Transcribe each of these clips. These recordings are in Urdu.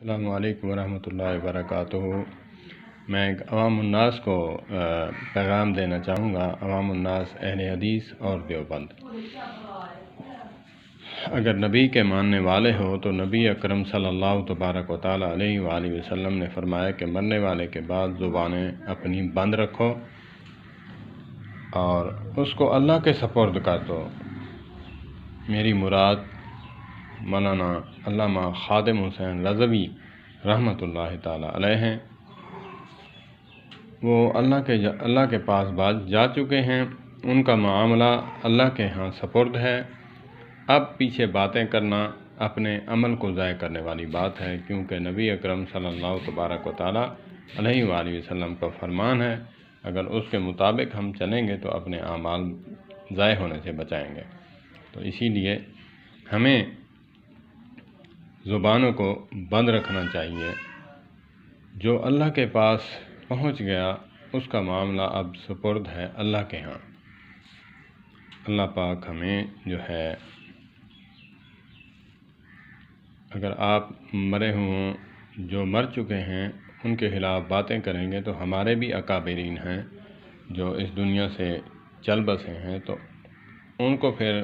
السلام علیکم ورحمۃ اللہ وبرکاتہ۔ میں ایک عوام الناس کو پیغام دینا چاہوں گا، عوام الناس اہل حدیث اور دیوبند۔ اگر نبی کے ماننے والے ہو تو نبی اکرم صلی اللہ تبارک و تعالیٰ علیہ وآلہ وسلم نے فرمایا کہ مرنے والے کے بعد زبانیں اپنی بند رکھو اور اس کو اللہ کے سپرد کر دو۔ میری مراد مولانا علامہ خادم حسین رضوی رحمۃ اللہ تعالیٰ علیہ ہیں۔ وہ اللہ کے پاس جا چکے ہیں، ان کا معاملہ اللہ کے ہاں سپرد ہے۔ اب پیچھے باتیں کرنا اپنے عمل کو ضائع کرنے والی بات ہے، کیونکہ نبی اکرم صلی اللہ تبارک و تعالیٰ علیہ وآلہ وسلم کا فرمان ہے، اگر اس کے مطابق ہم چلیں گے تو اپنے اعمال ضائع ہونے سے بچائیں گے۔ تو اسی لیے ہمیں زبانوں کو بند رکھنا چاہیے۔ جو اللہ کے پاس پہنچ گیا اس کا معاملہ اب سپرد ہے اللہ کے ہاں۔ اللہ پاک ہمیں جو ہے، اگر آپ مرے ہوں، جو مر چکے ہیں، ان کے خلاف باتیں کریں گے تو ہمارے بھی اکابرین ہیں جو اس دنیا سے چل بسے ہیں، تو ان کو پھر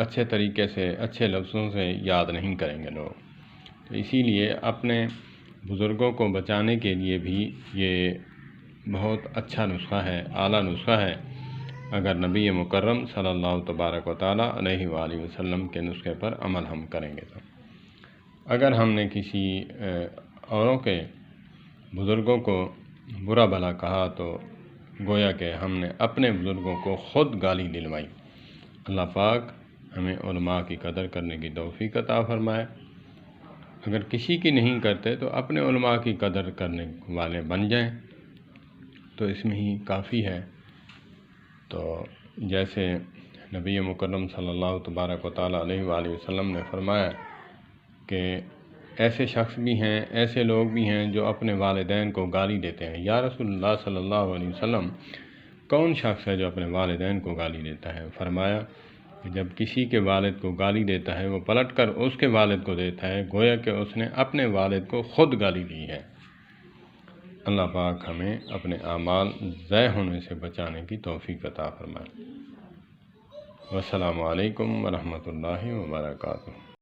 اچھے طریقے سے، اچھے لفظوں سے یاد نہیں کریں گے لوگ۔ تو اسی لیے اپنے بزرگوں کو بچانے کے لیے بھی یہ بہت اچھا نسخہ ہے، اعلیٰ نسخہ ہے۔ اگر نبی مکرم صلی اللہ تبارک و تعالیٰ علیہ وآلہ وسلم کے نسخے پر عمل ہم کریں گے تو اگر ہم نے کسی اوروں کے بزرگوں کو برا بھلا کہا تو گویا کہ ہم نے اپنے بزرگوں کو خود گالی دلوائی۔ اللہ پاک ہمیں علماء کی قدر کرنے کی توفیق عطا فرمائے۔ اگر کسی کی نہیں کرتے تو اپنے علماء کی قدر کرنے والے بن جائیں تو اس میں ہی کافی ہے۔ تو جیسے نبی مکرم صلی اللہ تبارک و تعالیٰ علیہ وآلہ وسلم نے فرمایا کہ ایسے شخص بھی ہیں، ایسے لوگ بھی ہیں جو اپنے والدین کو گالی دیتے ہیں۔ یا رسول اللہ صلی اللہ علیہ وسلم، کون شخص ہے جو اپنے والدین کو گالی دیتا ہے؟ فرمایا کہ جب کسی کے والد کو گالی دیتا ہے، وہ پلٹ کر اس کے والد کو دیتا ہے، گویا کہ اس نے اپنے والد کو خود گالی دی ہے۔ اللہ پاک ہمیں اپنے اعمال ضائع ہونے سے بچانے کی توفیق عطا فرمائے۔ والسلام علیکم ورحمۃ اللہ وبرکاتہ۔